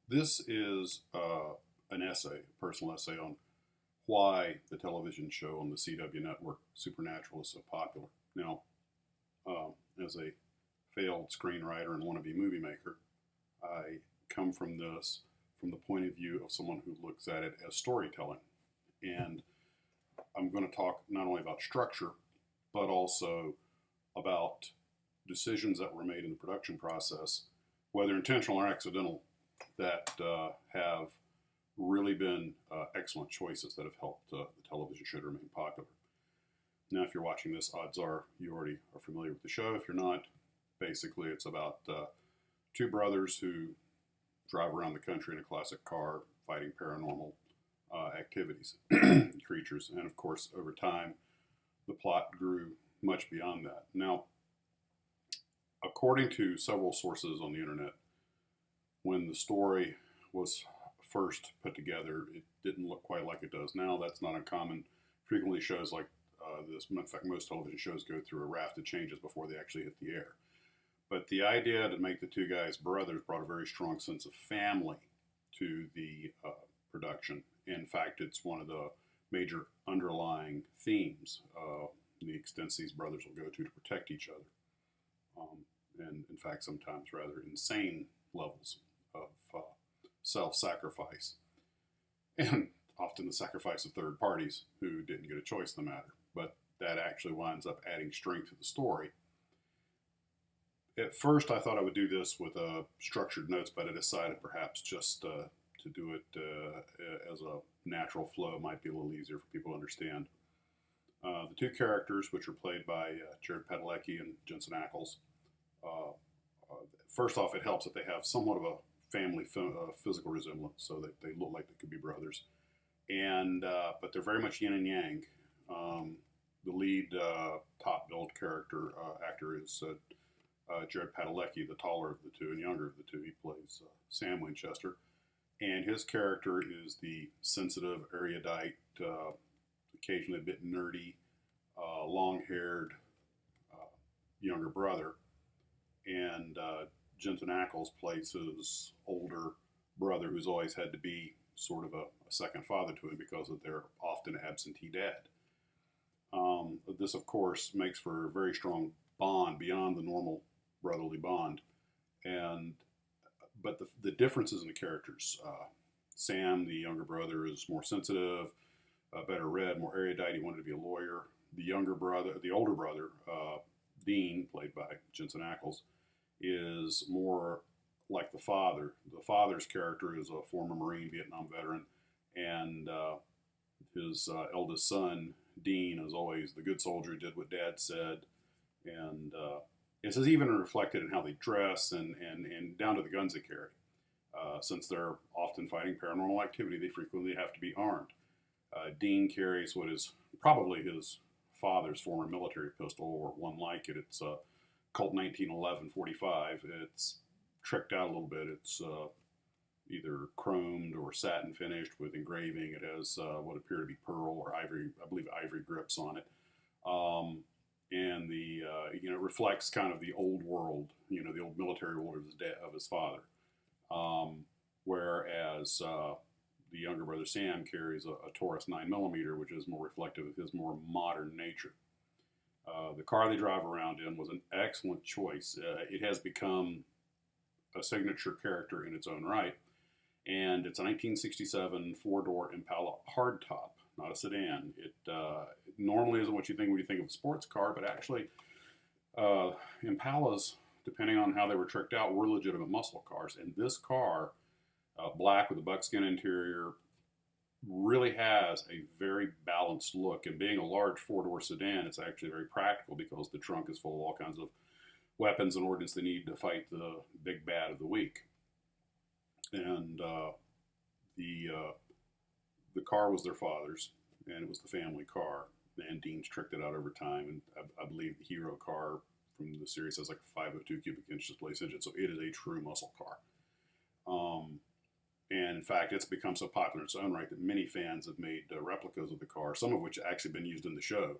This is an essay, a personal essay on why the television show on the CW network, Supernatural, is so popular. Now, as a failed screenwriter and wannabe movie maker, I come from this from the point of view of someone who looks at it as storytelling. And I'm going to talk not only about structure, but also about decisions that were made in the production process, whether intentional or accidental, that have really been excellent choices that have helped the television show to remain popular. Now, if you're watching this, odds are you already are familiar with the show. If you're not, basically it's about two brothers who drive around the country in a classic car fighting paranormal activities, creatures. And of course, over time, the plot grew much beyond that. Now, according to several sources on the internet, when the story was first put together, it didn't look quite like it does now. That's not uncommon. Frequently, shows like this, in fact, most television shows go through a raft of changes before they actually hit the air. But the idea to make the two guys brothers brought a very strong sense of family to the production. In fact, it's one of the major underlying themes, the extents these brothers will go to protect each other. And in fact, sometimes rather insane levels of self-sacrifice, and often the sacrifice of third parties who didn't get a choice in the matter. But that actually winds up adding strength to the story. At first, I thought I would do this with structured notes, but I decided perhaps just to do it as a natural flow might be a little easier for people to understand. The two characters, which are played by Jared Padalecki and Jensen Ackles, first off, it helps that they have somewhat of a family physical resemblance, so that they look like they could be brothers. And but they're very much yin and yang. The lead top-billed character actor is Jared Padalecki, the taller of the two and younger of the two. He plays Sam Winchester, and his character is the sensitive, erudite, occasionally a bit nerdy, long-haired younger brother. And Jensen Ackles plays his older brother, who's always had to be sort of a second father to him because of their often absentee dad. This, of course, makes for a very strong bond beyond the normal brotherly bond. But the differences in the characters. Sam, the younger brother, is more sensitive, better read, more erudite. He wanted to be a lawyer. The older brother, Dean, played by Jensen Ackles, is more like the father. The father's character is a former Marine Vietnam veteran, and his eldest son, Dean, is always the good soldier, did what dad said. And this is even reflected in how they dress and down to the guns they carry. Since they're often fighting paranormal activity, they frequently have to be armed. Dean carries what is probably his father's former military pistol, or one like it. It's a Colt 1911 45. It's tricked out a little bit. It's either chromed or satin finished with engraving. It has what appear to be pearl or ivory, I believe ivory grips on it. And the reflects kind of the old world, the old military world of his father. Whereas the younger brother Sam carries a Taurus 9mm, which is more reflective of his more modern nature. The car they drive around in was an excellent choice. It has become a signature character in its own right, and it's a 1967 four-door Impala hardtop, not a sedan. It normally isn't what you think when you think of a sports car, but actually Impalas, depending on how they were tricked out, were legitimate muscle cars. And this car, black with a buckskin interior, really has a very balanced look. And being a large four-door sedan, it's actually very practical because the trunk is full of all kinds of weapons and ordnance they need to fight the big bad of the week. And the car was their father's, and it was the family car. And Dean's tricked it out over time. And I believe the hero car from the series has like a 502 cubic inch displaced engine, so it is a true muscle car. And in fact, it's become so popular in its own right that many fans have made replicas of the car, some of which have actually been used in the show.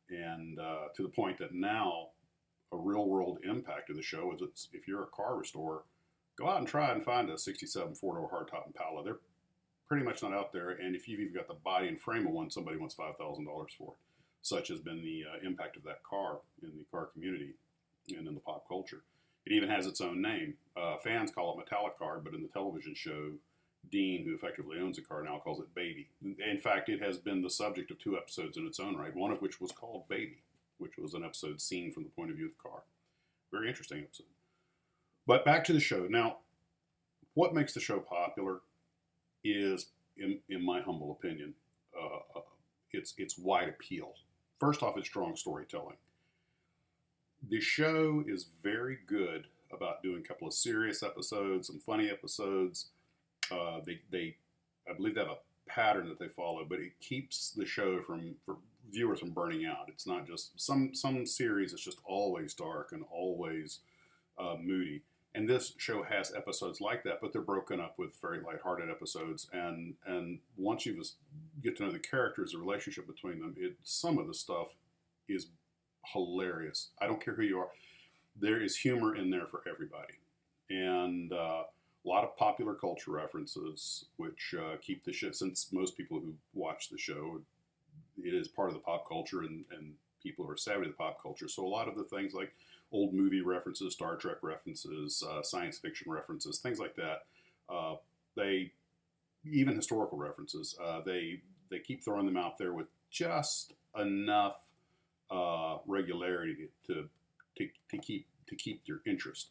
And to the point that now a real world impact of the show is if you're a car restorer, go out and try and find a 67 four-door hardtop Impala. They're pretty much not out there, and if you've even got the body and frame of one, somebody wants $5,000 for it. Such has been the impact of that car in the car community and in the pop culture. It even has its own name. Fans call it Metallic Car, but in the television show, Dean, who effectively owns the car now, calls it Baby. In fact, it has been the subject of 2 episodes in its own right, one of which was called Baby, which was an episode seen from the point of view of the car. Very interesting episode. But back to the show. Now, what makes the show popular is, in my humble opinion, its wide appeal. First off, it's strong storytelling. The show is very good about doing a couple of serious episodes, some funny episodes. I believe they have a pattern that they follow, but it keeps the show for viewers from burning out. It's not just some series. It's just always dark and always moody. And this show has episodes like that, but they're broken up with very lighthearted episodes. And once you just get to know the characters, the relationship between them, some of the stuff is hilarious. I don't care who you are. There is humor in there for everybody. And a lot of popular culture references, which keep the show, since most people who watch the show, it is part of the pop culture and people who are savvy to the pop culture. So a lot of the things like old movie references, Star Trek references, science fiction references, things like that, even historical references, they keep throwing them out there with just enough regularity to keep your interest.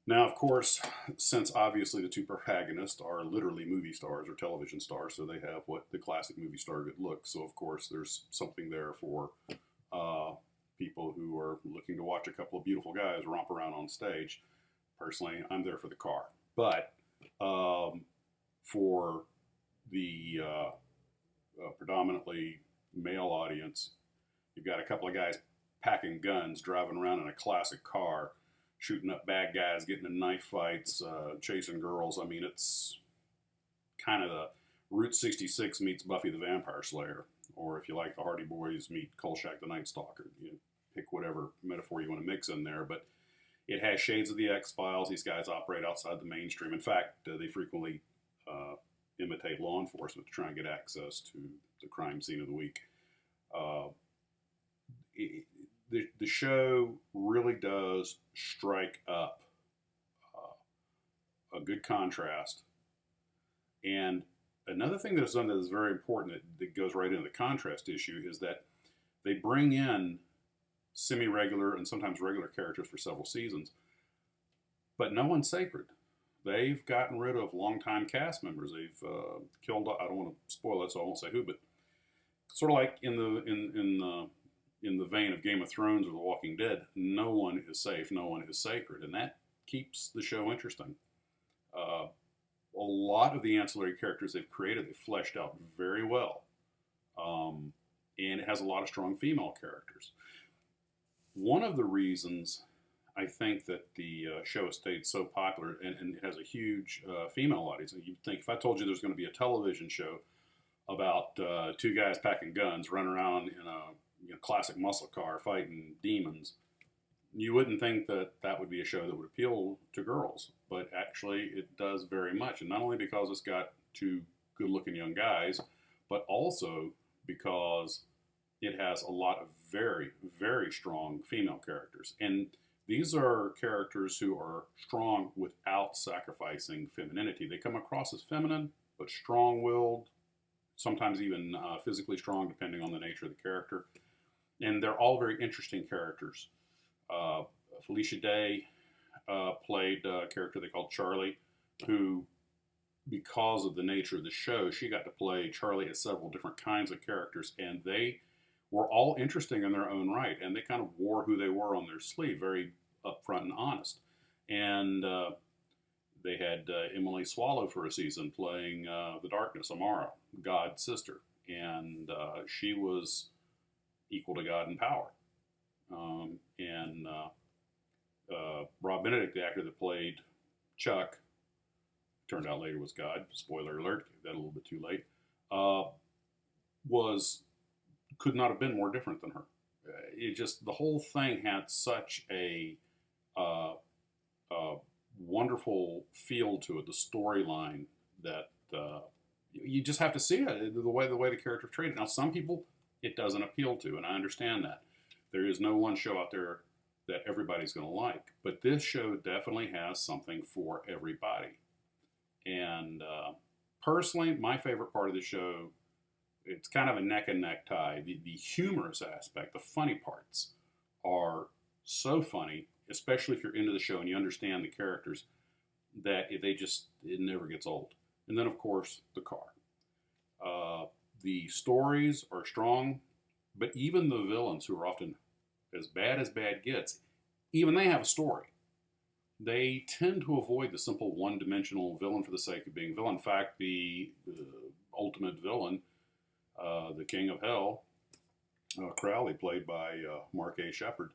Now, of course, since obviously the 2 protagonists are literally movie stars or television stars, so they have what the classic movie star good looks. So, of course, there's something there for people who are looking to watch a couple of beautiful guys romp around on stage. Personally, I'm there for the car. But for the predominantly male audience, you've got a couple of guys packing guns, driving around in a classic car, shooting up bad guys, getting in knife fights, chasing girls. I mean, it's kind of the Route 66 meets Buffy the Vampire Slayer, or if you like, the Hardy Boys meet Kolchak the Night Stalker. You pick whatever metaphor you want to mix in there, but it has shades of the X-Files. These guys operate outside the mainstream. In fact, they frequently imitate law enforcement to try and get access to the crime scene of the week. The show really does strike up a good contrast. And another thing that is done that is very important that goes right into the contrast issue is that they bring in semi-regular and sometimes regular characters for several seasons, but no one's sacred. They've gotten rid of longtime cast members. They've killed. I don't want to spoil it, so I won't say who, but sort of like in the vein of Game of Thrones or The Walking Dead, no one is safe, no one is sacred, and that keeps the show interesting. A lot of the ancillary characters they've created, they've fleshed out very well, and it has a lot of strong female characters. One of the reasons I think that the show has stayed so popular and it has a huge female audience, and you'd think if I told you there's going to be a television show about 2 guys packing guns, running around in a classic muscle car fighting demons, you wouldn't think that that would be a show that would appeal to girls. But actually, it does very much. And not only because it's got 2 good-looking young guys, but also because it has a lot of very, very strong female characters. And these are characters who are strong without sacrificing femininity. They come across as feminine, but strong-willed, sometimes even physically strong, depending on the nature of the character. And they're all very interesting characters. Felicia Day played a character they called Charlie, who, because of the nature of the show, she got to play Charlie as several different kinds of characters, and they were all interesting in their own right, and they kind of wore who they were on their sleeve, very upfront and honest. And they had Emily Swallow for a season playing the Darkness, Amara, God's sister, and she was equal to God in power. And Rob Benedict, the actor that played Chuck, turned out later was God, spoiler alert, that a little bit too late, could not have been more different than her. It just, the whole thing had such a wonderful feel to it, the storyline that you just have to see it, the way the characters treated. Now, some people it doesn't appeal to, and I understand that. There is no one show out there that everybody's going to like, but this show definitely has something for everybody. And personally, my favorite part of the show, it's kind of a neck and neck tie. The humorous aspect, the funny parts, are so funny, especially if you're into the show and you understand the characters, that it never gets old. And then, of course, the car. The stories are strong, but even the villains, who are often as bad gets, even they have a story. They tend to avoid the simple one-dimensional villain for the sake of being villain. In fact, the ultimate villain, the King of Hell, Crowley, played by Mark A. Shepard,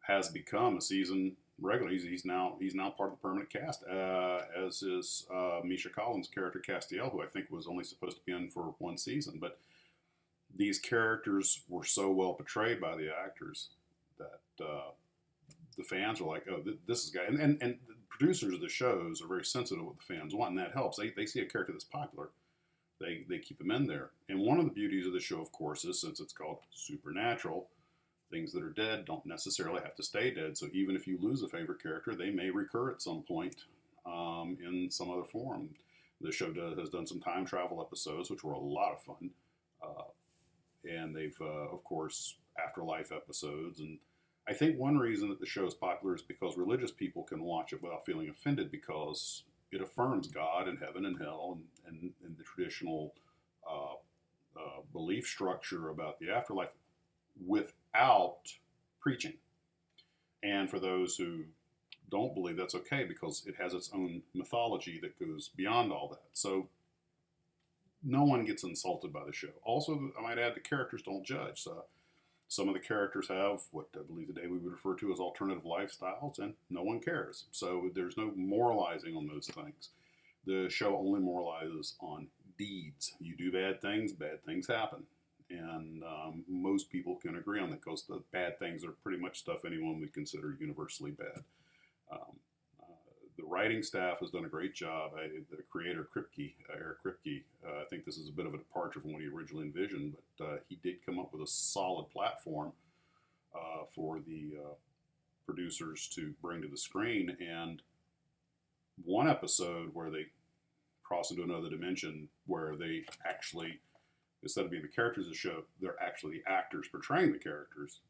has become a season regular. He's now part of the permanent cast, as is Misha Collins' character Castiel, who I think was only supposed to be in for one season. But these characters were so well portrayed by the actors that the fans are like, oh, this is guy. And the producers of the shows are very sensitive to what the fans want, and that helps. They see a character that's popular, they keep him in there. And one of the beauties of the show, of course, is since it's called Supernatural, things that are dead don't necessarily have to stay dead. So even if you lose a favorite character, they may recur at some point in some other form. The show has done some time travel episodes, which were a lot of fun. And they've, of course, afterlife episodes. And I think one reason that the show is popular is because religious people can watch it without feeling offended, because it affirms God and heaven and hell and the traditional belief structure about the afterlife without preaching. And for those who don't believe, that's okay, because it has its own mythology that goes beyond all that. So no one gets insulted by the show. Also, I might add, the characters don't judge. So some of the characters have what I believe today we would refer to as alternative lifestyles, and no one cares. So there's no moralizing on those things. The show only moralizes on deeds. You do bad things happen. And most people can agree on that, because the bad things are pretty much stuff anyone would consider universally bad. The writing staff has done a great job. The creator, Eric Kripke, I think this is a bit of a departure from what he originally envisioned, but he did come up with a solid platform for the producers to bring to the screen. And one episode where they cross into another dimension, where they actually, instead of being the characters of the show, they're actually the actors portraying the characters,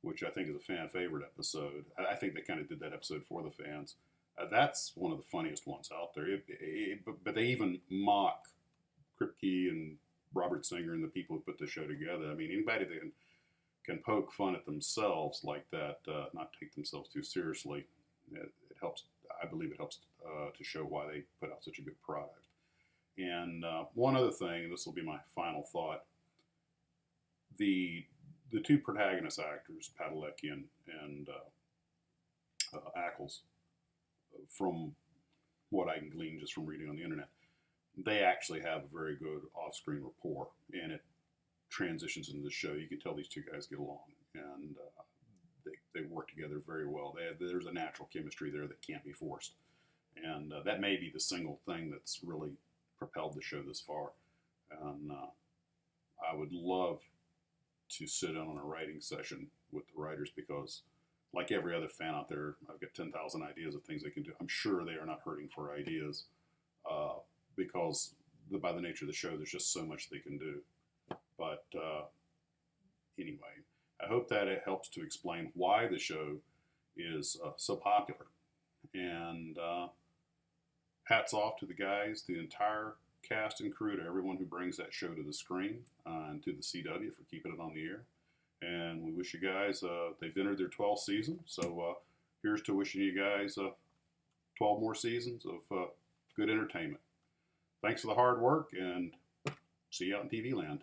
which I think is a fan favorite episode. I think they kind of did that episode for the fans. That's one of the funniest ones out there. But they even mock Kripke and Robert Singer and the people who put the show together. I mean, anybody that can poke fun at themselves like that, not take themselves too seriously, it helps. I believe it helps to show why they put out such a good product. And one other thing, this will be my final thought. The two protagonist actors, Padalecki and Ackles, from what I can glean just from reading on the internet, they actually have a very good off-screen rapport, and it transitions into the show. You can tell these two guys get along, and they work together very well. There's a natural chemistry there that can't be forced, and that may be the single thing that's really propelled the show this far. And I would love to sit in on a writing session with the writers, because like every other fan out there, I've got 10,000 ideas of things they can do. I'm sure they are not hurting for ideas, because by the nature of the show, there's just so much they can do. But anyway, I hope that it helps to explain why the show is so popular. And hats off to the guys, the entire cast and crew, to everyone who brings that show to the screen, and to the CW for keeping it on the air. And we wish you guys, they've entered their 12th season, so here's to wishing you guys 12 more seasons of good entertainment. Thanks for the hard work, and see you out in TV land.